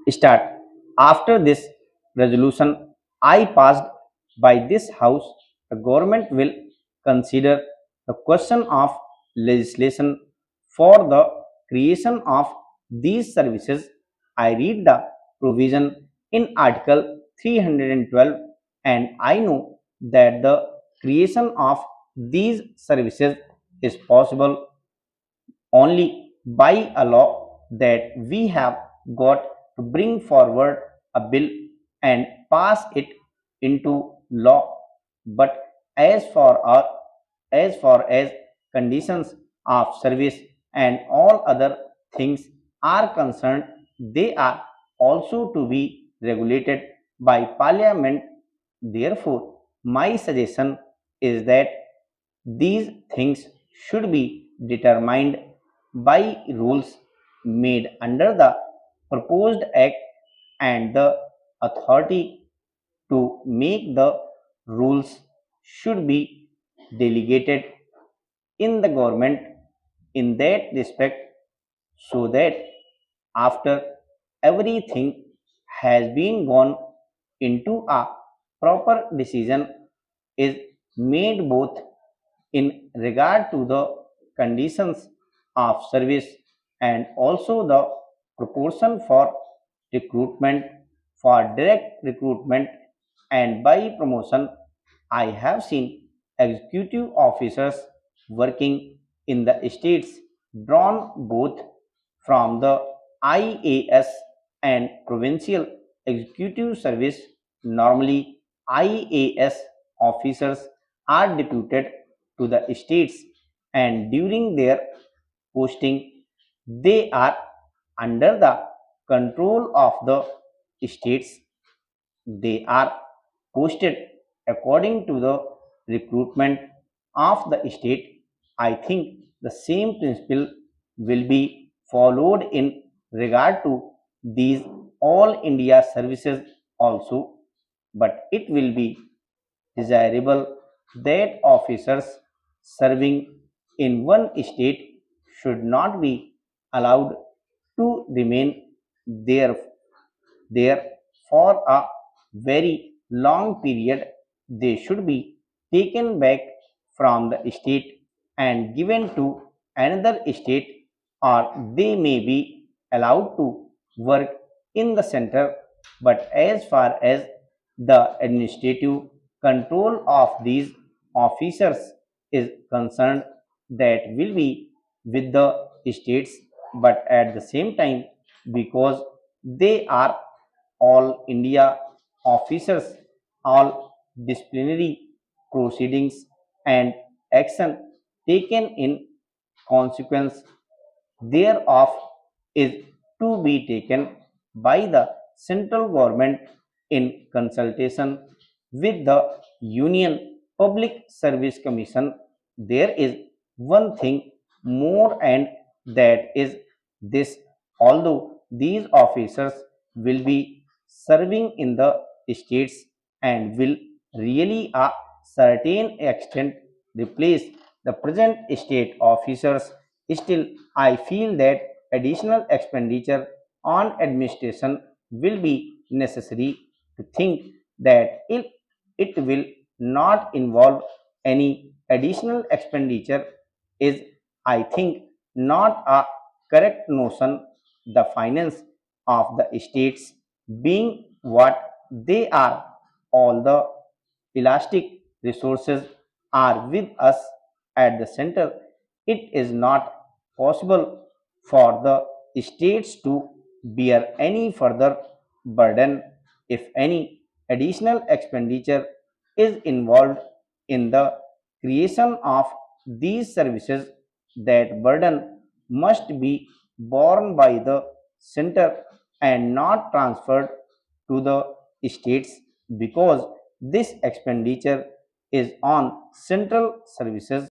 start. After this resolution I passed by this house, the government will consider the question of legislation for the creation of these services. I read the provision in Article 312 and I know that the creation of these services is possible only by a law, that we have got to bring forward a bill and pass it into law. But as for our, as far as conditions of service and all other things are concerned, they are also to be regulated by parliament. Therefore my suggestion is that these things should be determined by rules made under the proposed act, and the authority to make the rules should be delegated in the government in that respect, so that after everything has been gone into a proper decision is made, both in regard to the conditions of service and also the proportion for recruitment, for direct recruitment and by promotion. I have seen executive officers working in the states drawn both from the IAS and provincial executive service. Normally, IAS officers are deputed to the states, and during their posting, they are under the control of the states. They are posted according to the recruitment of the state. I think the same principle will be followed in regard to these all India services also, but it will be desirable that officers serving in one state should not be allowed to remain there there for a very long period. They should be taken back from the state and given to another state, or they may be allowed to work in the center. But as far as the administrative control of these officers is concerned, that will be with the states. But at the same time, because they are all India officers, all disciplinary proceedings and action taken in consequence thereof is to be taken by the central government in consultation with the Union Public Service Commission. There is one thing more, and that is this: although these officers will be serving in the states and will really a certain extent replace the present state officers, still I feel that additional expenditure on administration will be necessary. To think that it will not involve any additional expenditure is, I think, not a correct notion. The finance of the states being what they are, all the elastic resources are with us at the center. It is not possible for the states to bear any further burden. If any additional expenditure is involved in the creation of these services, that burden must be borne by the center and not transferred to the states, because this expenditure is on central services.